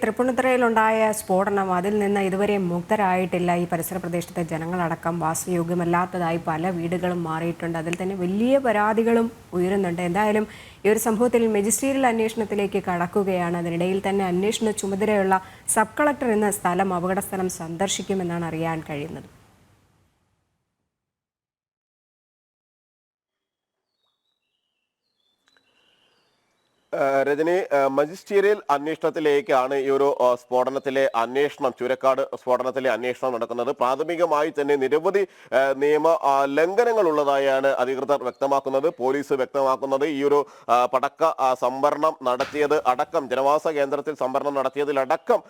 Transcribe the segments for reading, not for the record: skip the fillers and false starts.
തൃപ്പൂണിത്തുറയിലുണ്ടായ സ്ഫോടനം അതിൽ നിന്ന് ഇതുവരെ മുക്തരായിട്ടില്ല. ഈ പരിസര പ്രദേശത്തെ ജനങ്ങളടക്കം വാസയോഗ്യമല്ലാത്തതായി പല വീടുകളും മാറിയിട്ടുണ്ട്. അതിൽ തന്നെ വലിയ പരാതികളും ഉയരുന്നുണ്ട്. എന്തായാലും ഈ ഒരു സംഭവത്തിൽ മജിസ്ട്രിയൽ അന്വേഷണത്തിലേക്ക് കടക്കുകയാണ്. അതിനിടയിൽ തന്നെ അന്വേഷണ ചുമതലയുള്ള സബ് കളക്ടർ ഇന്ന് അപകട സ്ഥലം സന്ദർശിക്കുമെന്നാണ് അറിയാൻ കഴിയുന്നത്. രജനി, മജിസ്റ്റീരിയൽ അന്വേഷണത്തിലേക്കാണ് ഈ ഒരു സ്ഫോടനത്തിലെ അന്വേഷണം, ചുരക്കാട് സ്ഫോടനത്തിലെ അന്വേഷണം നടക്കുന്നത്. പ്രാഥമികമായി തന്നെ നിരവധി നിയമ ലംഘനങ്ങൾ ഉള്ളതായാണ് അധികൃതർ വ്യക്തമാക്കുന്നത്, പോലീസ് വ്യക്തമാക്കുന്നത്. ഈ ഒരു പടക്ക സംഭരണം നടത്തിയത് അടക്കം, ജനവാസ കേന്ദ്രത്തിൽ സംഭരണം നടത്തിയതിലടക്കം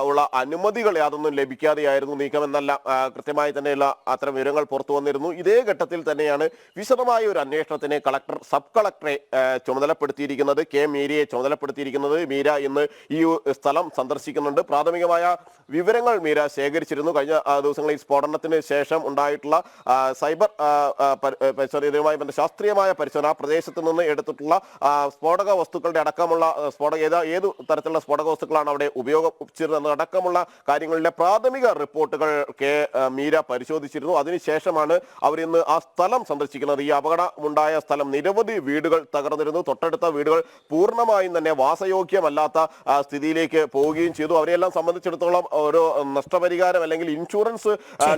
ഉള്ള അനുമതികൾ യാതൊന്നും ലഭിക്കാതെയായിരുന്നു നീക്കമെന്നല്ല കൃത്യമായി തന്നെയുള്ള അത്തരം വിവരങ്ങൾ പുറത്തു വന്നിരുന്നു. ഇതേ ഘട്ടത്തിൽ തന്നെയാണ് വിശദമായ ഒരു അന്വേഷണത്തിന് സബ് കളക്ടറെ ചുമതലപ്പെടുത്തിയിരിക്കുന്നത്, മീരയെ ചുമതലപ്പെടുത്തിയിരിക്കുന്നത്. മീര ഇന്ന് ഈ സ്ഥലം സന്ദർശിക്കുന്നുണ്ട്. പ്രാഥമികമായ വിവരങ്ങൾ മീര ശേഖരിച്ചിരുന്നു. കഴിഞ്ഞ ദിവസങ്ങളിൽ സ്ഫോടനത്തിന് ശേഷം ഉണ്ടായിട്ടുള്ള സൈബർ പരിശോധനയുമായി ബന്ധ ശാസ്ത്രീയമായ പരിശോധന, ആ പ്രദേശത്ത് നിന്ന് എടുത്തിട്ടുള്ള സ്ഫോടക വസ്തുക്കളുടെ അടക്കമുള്ള ഏതു തരത്തിലുള്ള സ്ഫോടക വസ്തുക്കളാണ് അവിടെ ഉപയോഗിച്ചിരുന്നത് അടക്കമുള്ള കാര്യങ്ങളിലെ പ്രാഥമിക റിപ്പോർട്ടുകൾ മീര പരിശോധിച്ചിരുന്നു. അതിനുശേഷമാണ് അവരിന്ന് ആ സ്ഥലം സന്ദർശിക്കുന്നത്. ഈ അപകടമുണ്ടായ സ്ഥലം, നിരവധി വീടുകൾ തകർന്നിരുന്നു. തൊട്ടടുത്ത വീടുകൾ പൂർണ്ണമായും തന്നെ വാസയോഗ്യമല്ലാത്ത സ്ഥിതിയിലേക്ക് പോവുകയും ചെയ്തു. അവരെല്ലാം സംബന്ധിച്ചിടത്തോളം ഒരു നഷ്ടപരിഹാരം അല്ലെങ്കിൽ ഇൻഷുറൻസ്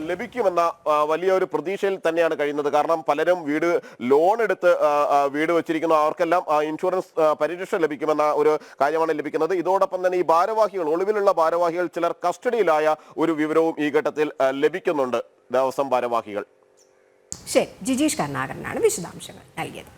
ലഭിക്കുമെന്ന വലിയൊരു പ്രതീക്ഷയിൽ തന്നെയാണ് കഴിയുന്നത്. കാരണം പലരും ലോൺ എടുത്ത് വീട് വെച്ചിരിക്കുന്നു, അവർക്കെല്ലാം ഇൻഷുറൻസ് പരിരക്ഷ ലഭിക്കുമെന്ന ഒരു കാര്യമാണ് ലഭിക്കുന്നത്. ഇതോടൊപ്പം തന്നെ ഈ ഭാരവാഹികൾ, ഒളിവിലുള്ള ഭാരവാഹികൾ ചിലർ കസ്റ്റഡിയിലായ ഒരു വിവരവും ഈ ഘട്ടത്തിൽ ലഭിക്കുന്നുണ്ട്. ദേവസ്വം ഭാരവാഹികൾ. ശരി, ജിജീഷ് കരുണാകരനാണ് വിശദാംശങ്ങൾ നൽകിയത്.